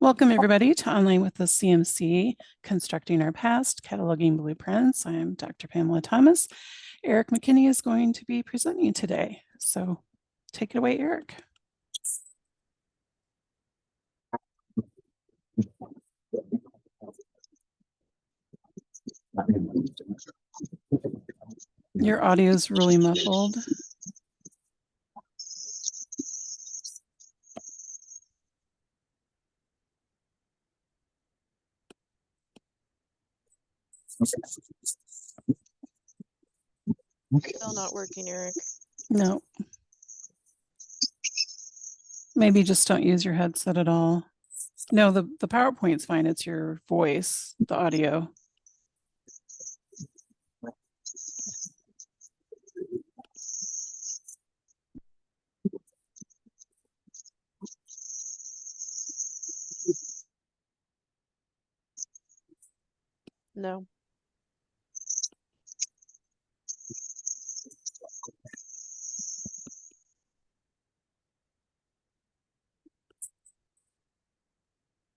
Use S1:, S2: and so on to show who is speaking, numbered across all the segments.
S1: Welcome everybody to Online with the CMC, Constructing Our Past, Cataloging Blueprints. I'm Dr. Pamela Thomas. Eric McKinney is going to be presenting today. So take it away, Eric. Your audio is really muffled.
S2: Still not working, Eric.
S1: No. Maybe just don't use your headset at all. No, the PowerPoint's fine. It's your voice, the audio.
S2: No.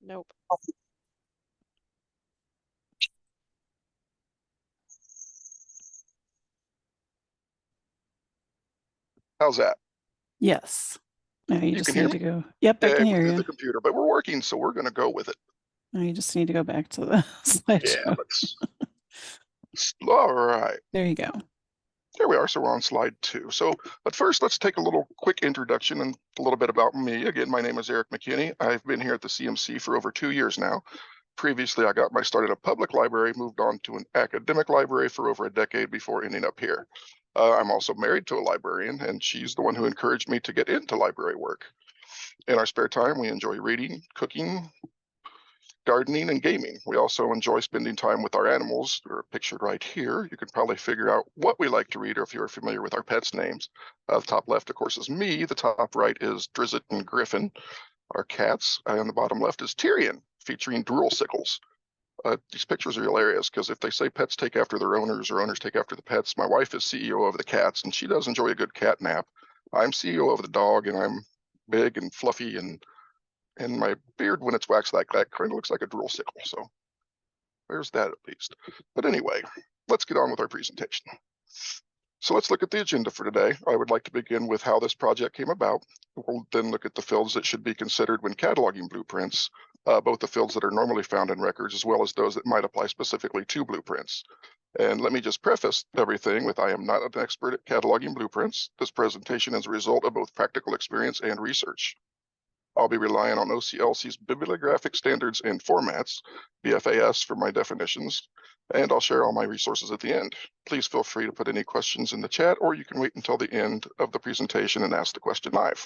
S2: Nope.
S3: How's that?
S1: Yes. Now you just
S3: can hear
S1: need
S3: me?
S1: to go. Yep, I can hear
S3: Through
S1: you.
S3: the computer, but we're working, so we're going to go with it.
S1: Now you just need to go back to the slideshow.
S3: Yeah, let's. All right.
S1: There you go.
S3: There we are. So we're on slide 2. So, but first, let's take a little quick introduction and a little bit about me. Again, my name is Eric McKinney. I've been here at the CMC for over 2 years now. Previously, I got my start at a public library, moved on to an academic library for over a decade before ending up here. I'm also married to a librarian, and she's the one who encouraged me to get into library work. In our spare time, we enjoy reading, cooking, gardening, and gaming. We also enjoy spending time with our animals. They're pictured right here. You can probably figure out what we like to read, or if you're familiar with our pets' names. The top left, of course, is me. The top right is Drizzt and Griffin, our cats. On the bottom left is Tyrion, featuring drool sickles. These pictures are hilarious because if they say pets take after their owners or owners take after the pets, my wife is CEO of the cats, and she does enjoy a good cat nap. I'm CEO of the dog, and I'm big and fluffy, and my beard, when it's waxed like that, kind of looks like a drool sickle. So there's that at least. But anyway, let's get on with our presentation. So let's look at the agenda for today. I would like to begin with how this project came about. We'll then look at the fields that should be considered when cataloging blueprints, both the fields that are normally found in records as well as those that might apply specifically to blueprints. And let me just preface everything with I am not an expert at cataloging blueprints. This presentation is a result of both practical experience and research. I'll be relying on OCLC's bibliographic standards and formats, BFAS for my definitions, and I'll share all my resources at the end. Please feel free to put any questions in the chat, or you can wait until the end of the presentation and ask the question live.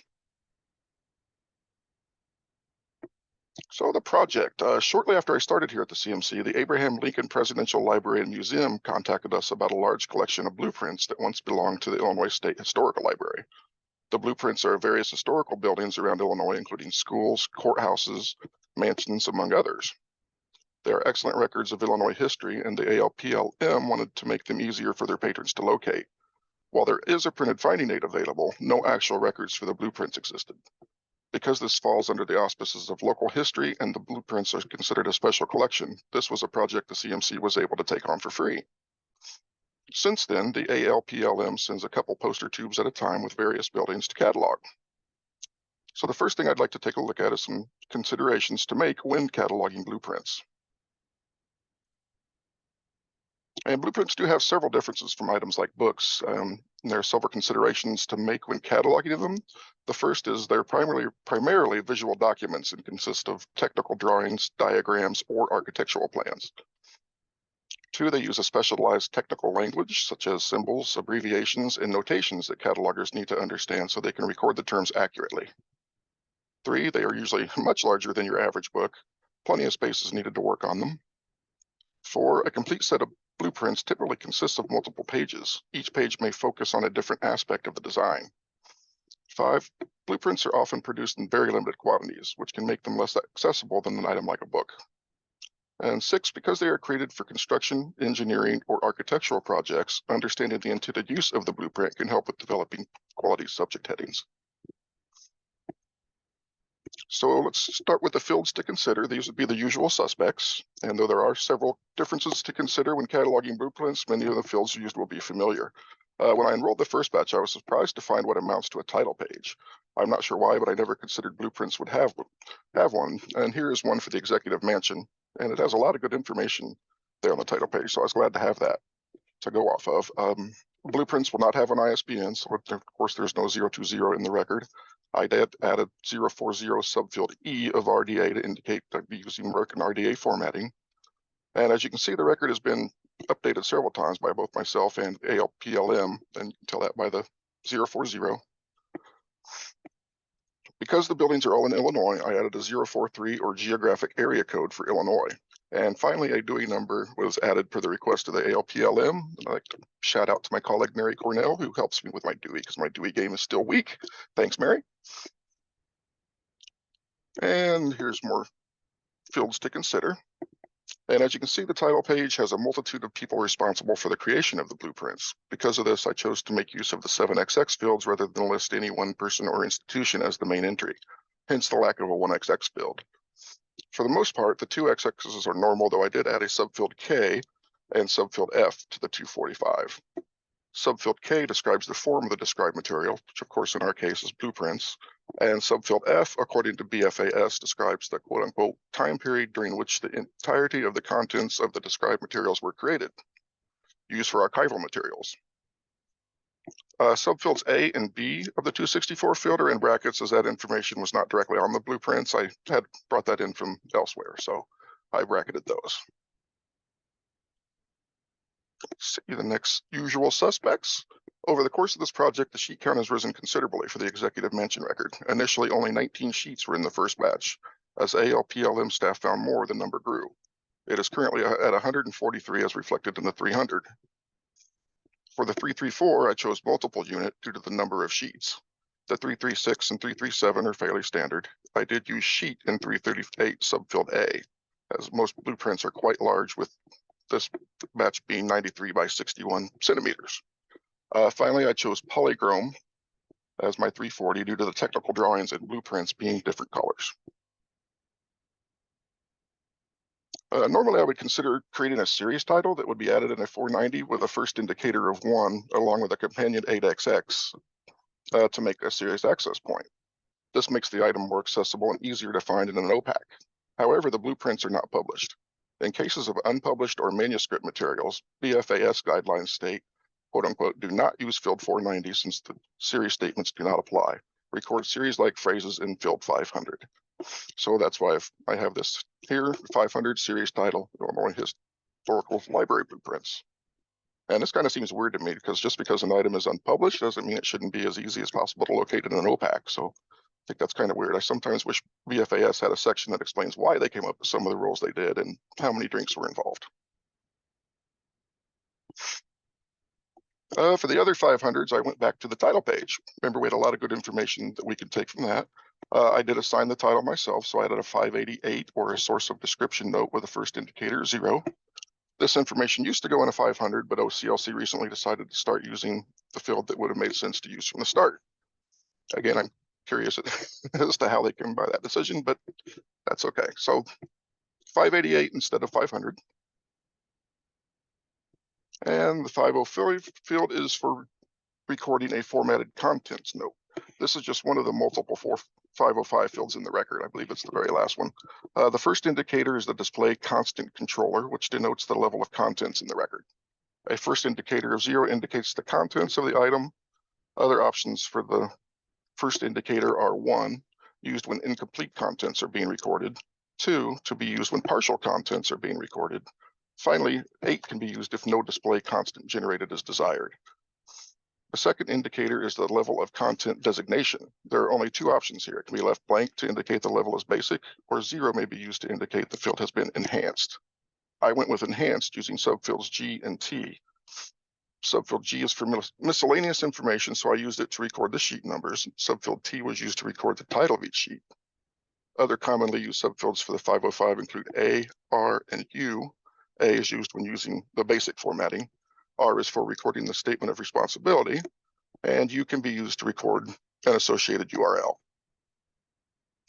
S3: So the project, shortly after I started here at the CMC, the Abraham Lincoln Presidential Library and Museum contacted us about a large collection of blueprints that once belonged to the Illinois State Historical Library. The blueprints are various historical buildings around Illinois, including schools, courthouses, mansions, among others. They are excellent records of Illinois history, and the ALPLM wanted to make them easier for their patrons to locate. While there is a printed finding aid available, no actual records for the blueprints existed. Because this falls under the auspices of local history and the blueprints are considered a special collection, this was a project the CMC was able to take on for free. Since then, the ALPLM sends a couple poster tubes at a time with various buildings to catalog. So the first thing I'd like to take a look at is some considerations to make when cataloging blueprints. And blueprints do have several differences from items like books. There are several considerations to make when cataloging them. The first is they're primarily visual documents and consist of technical drawings, diagrams, or architectural plans. 2, they use a specialized technical language such as symbols, abbreviations, and notations that catalogers need to understand so they can record the terms accurately. 3, they are usually much larger than your average book. Plenty of space is needed to work on them. 4, a complete set of blueprints typically consists of multiple pages. Each page may focus on a different aspect of the design. 5, blueprints are often produced in very limited quantities, which can make them less accessible than an item like a book. And 6, because they are created for construction, engineering, or architectural projects, understanding the intended use of the blueprint can help with developing quality subject headings. So let's start with the fields to consider. These would be the usual suspects. And though there are several differences to consider when cataloging blueprints, many of the fields used will be familiar. When I enrolled the first batch, I was surprised to find what amounts to a title page. I'm not sure why, but I never considered blueprints would have one. And here is one for the executive mansion. And it has a lot of good information there on the title page. So I was glad to have that to go off of. Blueprints will not have an ISBN, so of course there's no 020 in the record. I added 040 subfield E of RDA to indicate that I'd be using American RDA formatting. And as you can see, the record has been updated several times by both myself and ALPLM, and you can tell that by the 040. Because the buildings are all in Illinois, I added a 043 or geographic area code for Illinois. And finally, a Dewey number was added per the request of the ALPLM. I'd like to shout out to my colleague, Mary Cornell, who helps me with my Dewey because my Dewey game is still weak. Thanks, Mary. And here's more fields to consider. And as you can see, the title page has a multitude of people responsible for the creation of the blueprints. Because of this, I chose to make use of the 7XX fields rather than list any one person or institution as the main entry, hence the lack of a 1XX field. For the most part, the 2 XXs are normal, though I did add a subfield K and subfield F to the 245. Subfield K describes the form of the described material, which of course in our case is blueprints, and subfield F, according to BFAS, describes the quote-unquote time period during which the entirety of the contents of the described materials were created, used for archival materials. Subfields A and B of the 264 field are in brackets as that information was not directly on the blueprints. I had brought that in from elsewhere, so I bracketed those. See the next usual suspects. Over the course of this project, the sheet count has risen considerably for the executive mansion record. Initially, only 19 sheets were in the first batch. As ALPLM staff found more, the number grew. It is currently at 143 as reflected in the 300. For the 334, I chose multiple unit due to the number of sheets. The 336 and 337 are fairly standard. I did use sheet in 338 subfield A, as most blueprints are quite large, with this batch being 93 by 61 centimeters. Finally, I chose polychrome as my 340 due to the technical drawings and blueprints being different colors. Normally, I would consider creating a series title that would be added in a 490 with a first indicator of 1, along with a companion 8XX to make a series access point. This makes the item more accessible and easier to find in an OPAC. However, the blueprints are not published. In cases of unpublished or manuscript materials, BFAS guidelines state, quote unquote, do not use field 490 since the series statements do not apply. Record series-like phrases in field 500. So that's why I have this here, 500 series title, Illinois Historical Library Blueprints. And this kind of seems weird to me because just because an item is unpublished doesn't mean it shouldn't be as easy as possible to locate in an OPAC. So I think that's kind of weird. I sometimes wish BFAS had a section that explains why they came up with some of the rules they did and how many drinks were involved. For the other 500s, I went back to the title page. Remember, we had a lot of good information that we could take from that. I did assign the title myself, so I added a 588 or a source of description note with a first indicator 0. This information used to go in a 500, but OCLC recently decided to start using the field that would have made sense to use from the start. Again, I'm curious as to how they came by that decision, but that's okay. So 588 instead of 500. And the 50 field is for recording a formatted contents note. This is just one of the multiple 505 fields in the record. I believe it's the very last one. The first indicator is the display constant controller, which denotes the level of contents in the record. A first indicator of 0 indicates the contents of the item. Other options for the first indicator are 1, used when incomplete contents are being recorded. 2, to be used when partial contents are being recorded. Finally, 8 can be used if no display constant generated is desired. The second indicator is the level of content designation. There are only 2 options here. It can be left blank to indicate the level is basic, or 0 may be used to indicate the field has been enhanced. I went with enhanced using subfields G and T. Subfield G is for miscellaneous information, so I used it to record the sheet numbers. Subfield T was used to record the title of each sheet. Other commonly used subfields for the 505 include A, R, and U. A is used when using the basic formatting. R is for recording the statement of responsibility, and U can be used to record an associated URL.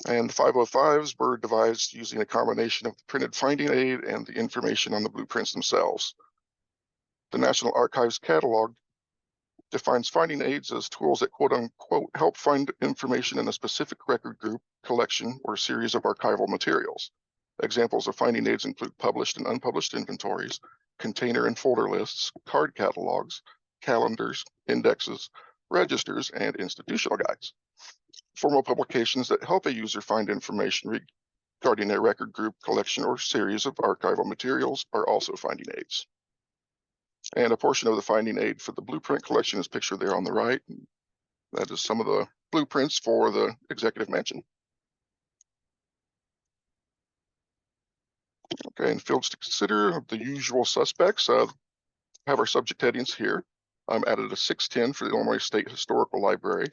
S3: And the 505s were devised using a combination of the printed finding aid and the information on the blueprints themselves. The National Archives catalog defines finding aids as tools that quote unquote help find information in a specific record group, collection, or series of archival materials. Examples of finding aids include published and unpublished inventories, container and folder lists, card catalogs, calendars, indexes, registers, and institutional guides. Formal publications that help a user find information regarding a record group, collection, or series of archival materials are also finding aids. And a portion of the finding aid for the blueprint collection is pictured there on the right. That is some of the blueprints for the executive mansion. Okay, and fields to consider, the usual suspects have our subject headings here. Added a 610 for the Illinois State Historical Library,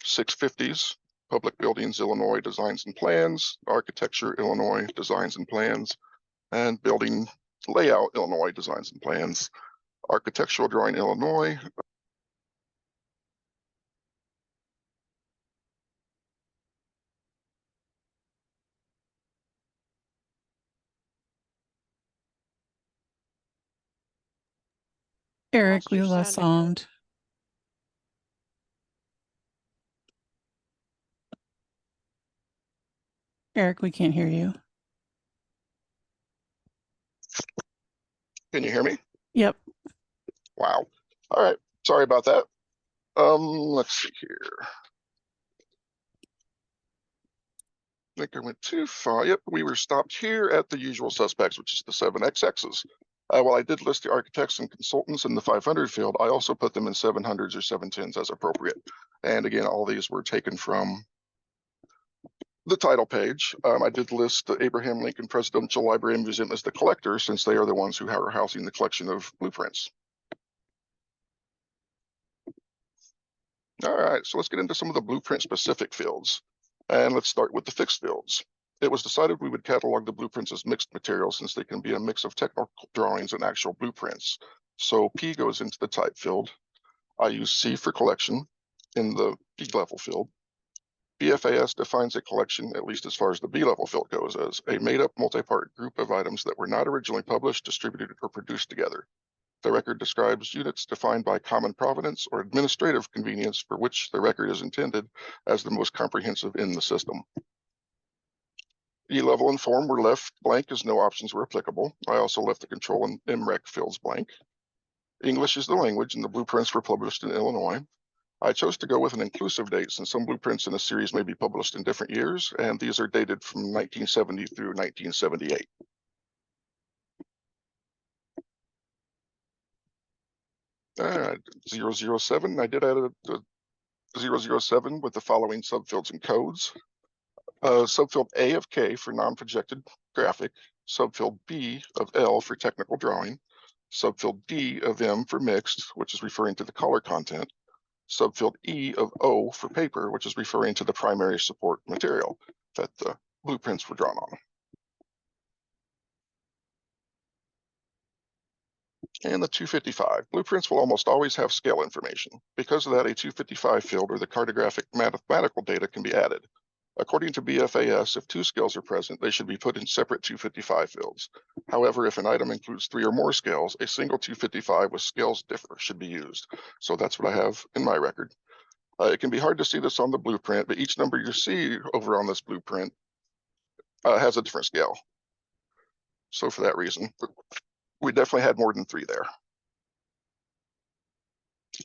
S3: 650s, Public Buildings, Illinois Designs and Plans, Architecture, Illinois Designs and Plans, and Building Layout, Illinois Designs and Plans, Architectural Drawing, Illinois.
S1: Eric,
S2: Lost
S1: we
S2: your
S1: lost
S2: sound again.
S1: sound. Eric, we can't hear you.
S3: Can you hear me?
S1: Yep.
S3: Wow. All right. Sorry about that. Let's see here. I think I went too far. Yep, we were stopped here at the usual suspects, which is the 7XXs. While I did list the architects and consultants in the 500 field, I also put them in 700s or 710s as appropriate. And again, all these were taken from the title page. I did list the Abraham Lincoln Presidential Library and Museum as the collector, since they are the ones who are housing the collection of blueprints. All right, so let's get into some of the blueprint specific fields. And let's start with the fixed fields. It was decided we would catalog the blueprints as mixed material since they can be a mix of technical drawings and actual blueprints. So P goes into the type field. I use C for collection in the B level field. BFAS defines a collection, at least as far as the B level field goes, as a made-up multi-part group of items that were not originally published, distributed, or produced together. The record describes units defined by common provenance or administrative convenience for which the record is intended as the most comprehensive in the system. E level and form were left blank as no options were applicable. I also left the control and MREC fields blank. English is the language, and the blueprints were published in Illinois. I chose to go with an inclusive date since some blueprints in a series may be published in different years, and these are dated from 1970 through 1978. All right, 007, I did add a 007 with the following subfields and codes. Subfield A of K for non-projected graphic, subfield B of L for technical drawing, subfield D of M for mixed, which is referring to the color content, subfield E of O for paper, which is referring to the primary support material that the blueprints were drawn on. And the 255. Blueprints will almost always have scale information. Because of that, a 255 field or the cartographic mathematical data can be added. According to BFAS, if two scales are present, they should be put in separate 255 fields. However, if an item includes 3 or more scales, a single 255 with scales differ should be used. So that's what I have in my record. It can be hard to see this on the blueprint, but each number you see over on this blueprint has a different scale. So for that reason, we definitely had more than 3 there.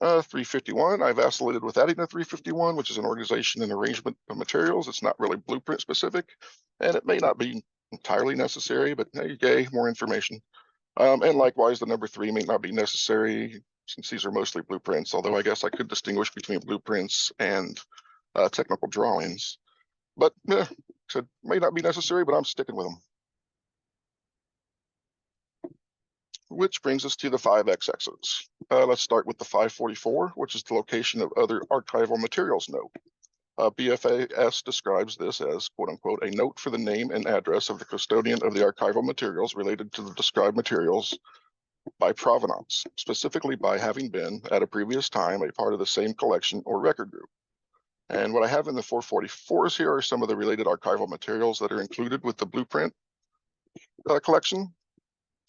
S3: 351, I vacillated with adding a 351, which is an organization and arrangement of materials. It's not really blueprint specific, and it may not be entirely necessary, but hey, yay, more information. And likewise, the number 3 may not be necessary since these are mostly blueprints, although I guess I could distinguish between blueprints and technical drawings. But it may not be necessary, but I'm sticking with them. Which brings us to the 5XXs. Let's start with the 544, which is the location of other archival materials note. BFAS describes this as, quote unquote, a note for the name and address of the custodian of the archival materials related to the described materials by provenance, specifically by having been, at a previous time, a part of the same collection or record group. And what I have in the 444s here are some of the related archival materials that are included with the blueprint collection.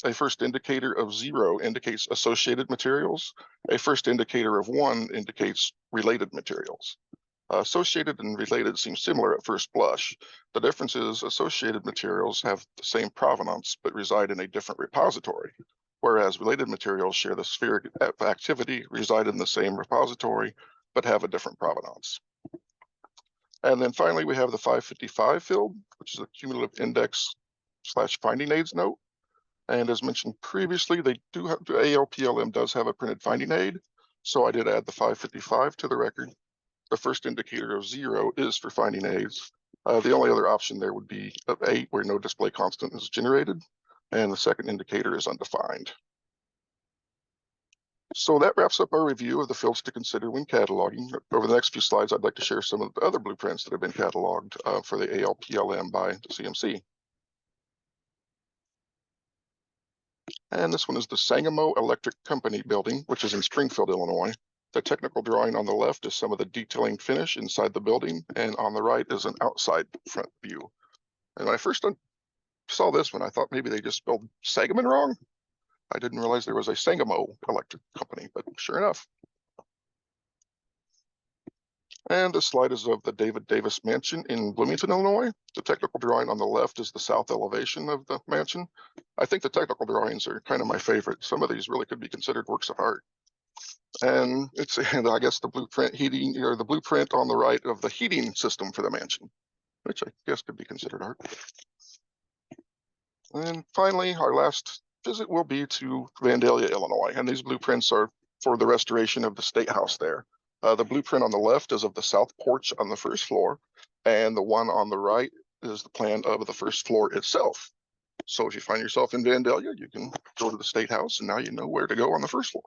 S3: A first indicator of 0 indicates associated materials. A first indicator of 1 indicates related materials. Associated and related seem similar at first blush. The difference is associated materials have the same provenance but reside in a different repository, whereas related materials share the sphere of activity, reside in the same repository, but have a different provenance. And then finally, we have the 555 field, which is a cumulative index / finding aids note. And as mentioned previously, they do have, ALPLM does have a printed finding aid. So I did add the 555 to the record. The first indicator of 0 is for finding aids. The only other option there would be of 8, where no display constant is generated. And the second indicator is undefined. So that wraps up our review of the fields to consider when cataloging. Over the next few slides, I'd like to share some of the other blueprints that have been cataloged for the ALPLM by the CMC. And this one is the Sangamo Electric Company building, which is in Springfield, Illinois. The technical drawing on the left is some of the detailing finish inside the building, and on the right is an outside front view. And when I first saw this one, I thought maybe they just spelled Sangamon wrong. I didn't realize there was a Sangamo Electric Company, but sure enough. And this slide is of the David Davis Mansion in Bloomington, Illinois. The technical drawing on the left is the south elevation of the mansion. I think the technical drawings are kind of my favorite. Some of these really could be considered works of art. And it's, and I guess the blueprint heating, or the blueprint on the right of the heating system for the mansion, which I guess could be considered art. And finally, our last visit will be to Vandalia, Illinois. And these blueprints are for the restoration of the State House there. The blueprint on the left is of the south porch on the first floor, and the one on the right is the plan of the first floor itself. So if you find yourself in Vandalia, you can go to the State House, and now you know where to go on the first floor.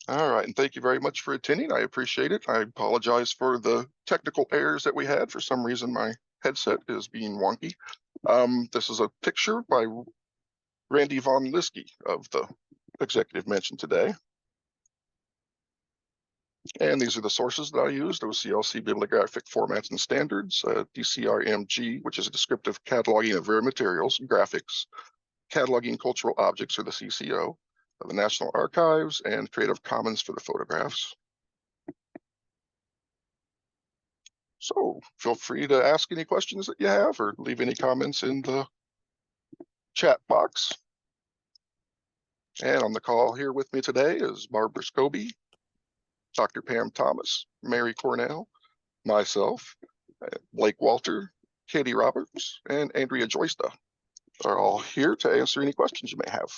S3: All right, and thank you very much for attending. I appreciate it. I apologize for the technical errors that we had. For some reason, my headset is being wonky. This is a picture by Randy Von Liske of the executive mansion today. And these are the sources that I used: OCLC bibliographic formats and standards, DCRMG, which is a descriptive cataloging of rare materials, graphics, cataloging cultural objects, or the CCO, the National Archives, and Creative Commons for the photographs. So feel free to ask any questions that you have, or leave any comments in the chat box. And on the call here with me today is Barbara Scobie, Dr. Pam Thomas, Mary Cornell, myself, Blake Walter, Katie Roberts, and Andrea Joysta are all here to answer any questions you may have.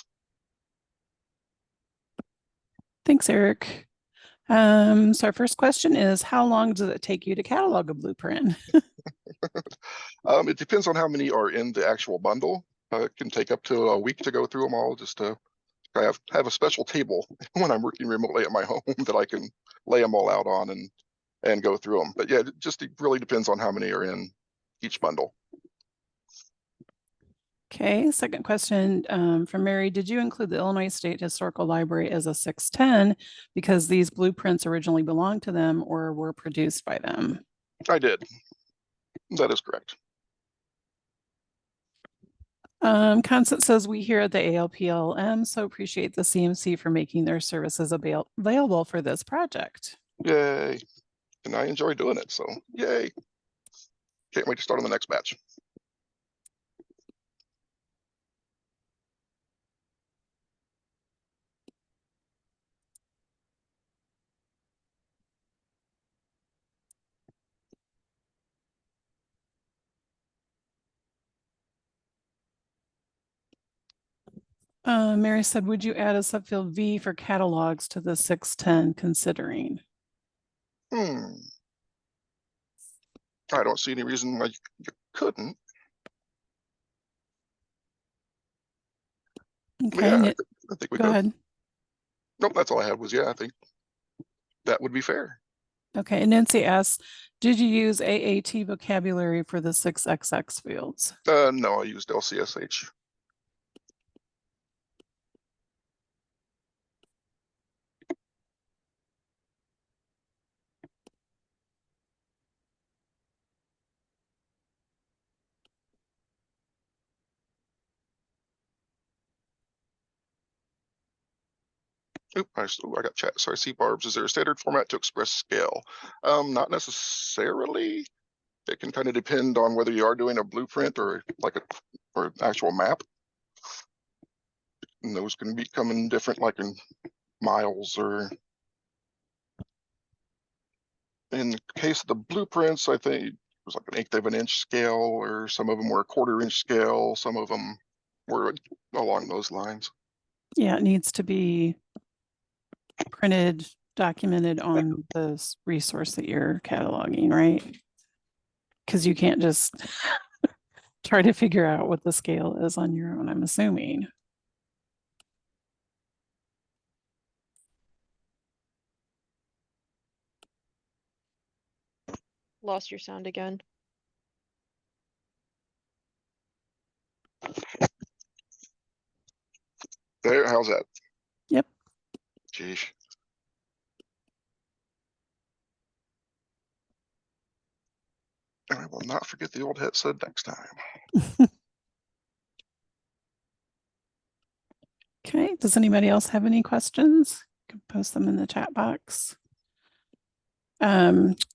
S1: Thanks, Eric. So our first question is, how long does it take you to catalog a blueprint?
S3: It depends on how many are in the actual bundle. It can take up to a week to go through them all. Just to I have a special table when I'm working remotely at my home that I can lay them all out on and go through them. But yeah, it really depends on how many are in each bundle.
S1: Okay, second question from Mary. Did you include the Illinois State Historical Library as a 610 because these blueprints originally belonged to them or were produced by them?
S3: I did. That is correct.
S1: Constance says, we here at the ALPLM so appreciate the CMC for making their services available for this project.
S3: Yay. And I enjoy doing it, so yay. Can't wait to start on the next batch.
S1: Mary said, would you add a subfield V for catalogs to the 610 considering?
S3: I don't see any reason why you couldn't.
S1: Okay,
S3: Yeah, I think we
S1: go
S3: could.
S1: ahead.
S3: Nope, that's all I had was, yeah, I think that would be fair.
S1: Okay, Nancy asks, did you use AAT vocabulary for the 6XX fields?
S3: No, I used LCSH. I got chat. Sorry, see barbs. Is there a standard format to express scale? Not necessarily. It can kind of depend on whether you are doing a blueprint or an actual map. And those can become in different, like in miles, or in the case of the blueprints, I think it was like an 1/8 of an inch scale, or some of them were a 1/4 inch scale. Some of them were along those lines.
S1: Yeah, it needs to be printed, documented on the resource that you're cataloging, right? Because you can't just try to figure out what the scale is on your own, I'm assuming.
S2: Lost your sound again.
S3: There, how's that?
S1: Yep.
S3: Geez. I will not forget the old headset next time.
S1: Okay, does anybody else have any questions? You can post them in the chat box.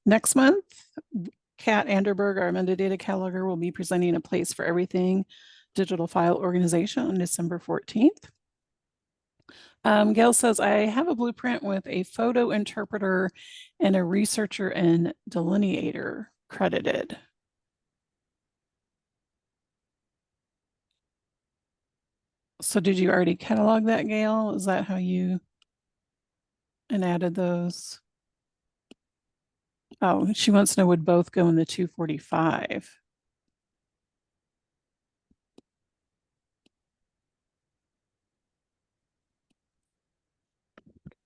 S1: Next month, Kat Anderberg, our metadata cataloger, will be presenting a place for everything digital file organization on December 14th. Gail says, I have a blueprint with a photo interpreter and a researcher and delineator credited. So did you already catalog that, Gail? Is that how you and added those? Oh, she wants to know, would both go in the 245?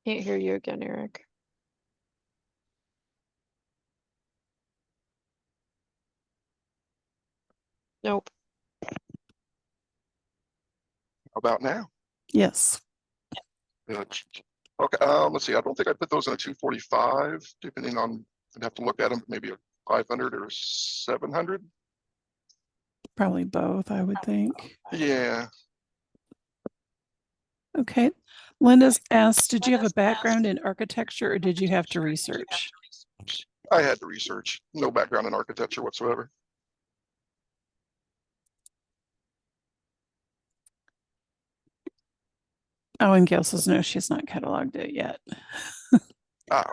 S2: Can't hear you again, Eric. Nope.
S3: How about now?
S1: Yes.
S3: Okay, let's see. I don't think I put those in a 245, depending on, I'd have to look at them, maybe a 500 or 700.
S1: Probably both, I would think.
S3: Yeah.
S1: Okay. Linda's asked, did you have a background in architecture or did you have to research?
S3: I had to research. No background in architecture whatsoever.
S1: Oh, and Gail says, no, she's not cataloged it yet.
S3: Ah,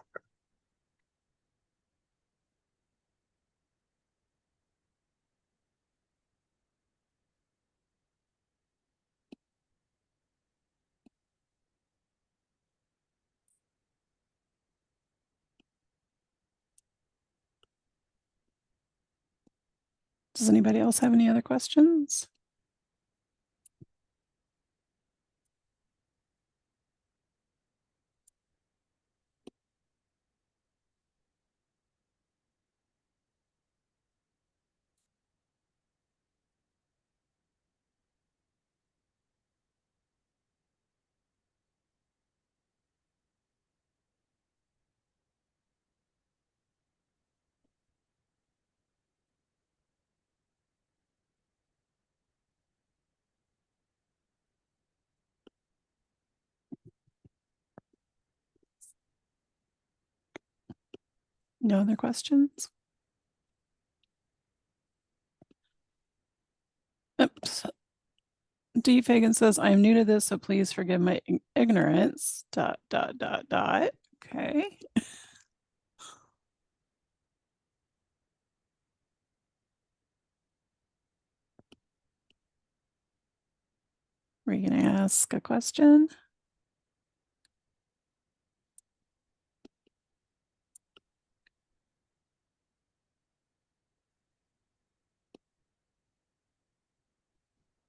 S1: Does anybody else have any other questions? No other questions? Oops. D. Fagan says, I'm new to this, so please forgive my ignorance. ... Okay. Were you going to ask a question?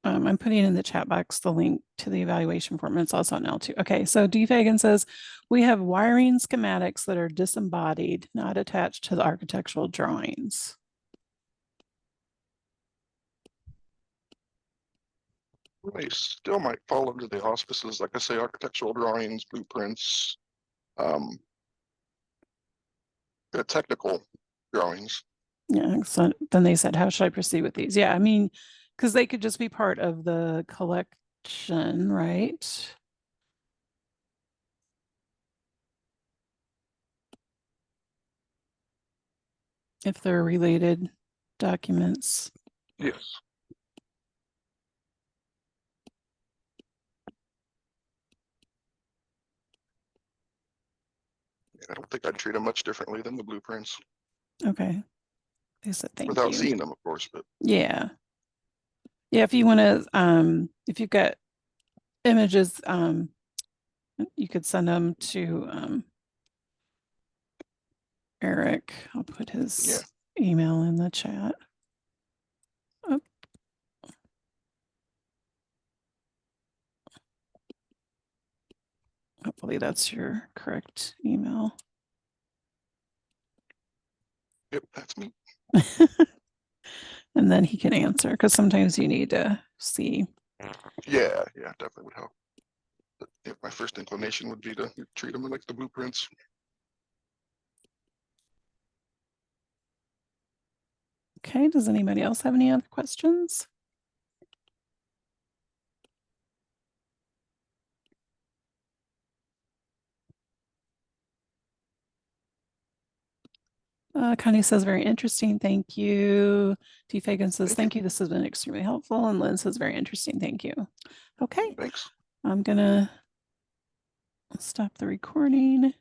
S1: I'm putting in the chat box the link to the evaluation form. It's also on L2. Okay, so D. Fagan says, we have wiring schematics that are disembodied, not attached to the architectural drawings.
S3: they still might fall under the auspices, like I say, architectural drawings, blueprints, technical drawings.
S1: Yeah, so then they said, how should I proceed with these? Yeah, I mean, because they could just be part of the collection, right? if they're related documents.
S3: Yes. I don't think I'd treat them much differently than the blueprints
S1: Okay. They said thank
S3: without
S1: you.
S3: seeing them, of course, but
S1: Yeah. Yeah, if you want to, if you've got images, you could send them to Eric. I'll put his email in the chat. Oh. Hopefully that's your correct email.
S3: yep, that's me.
S1: And then he can answer, because sometimes you need to see.
S3: Yeah, definitely would help. But yeah, my first inclination would be to treat them like the blueprints.
S1: Okay, does anybody else have any other questions? Connie says, very interesting. Thank you. T. Fagan says, thank you. This has been extremely helpful. And Lynn says, very interesting. Thank you. Okay.
S3: Thanks.
S1: I'm gonna stop the recording.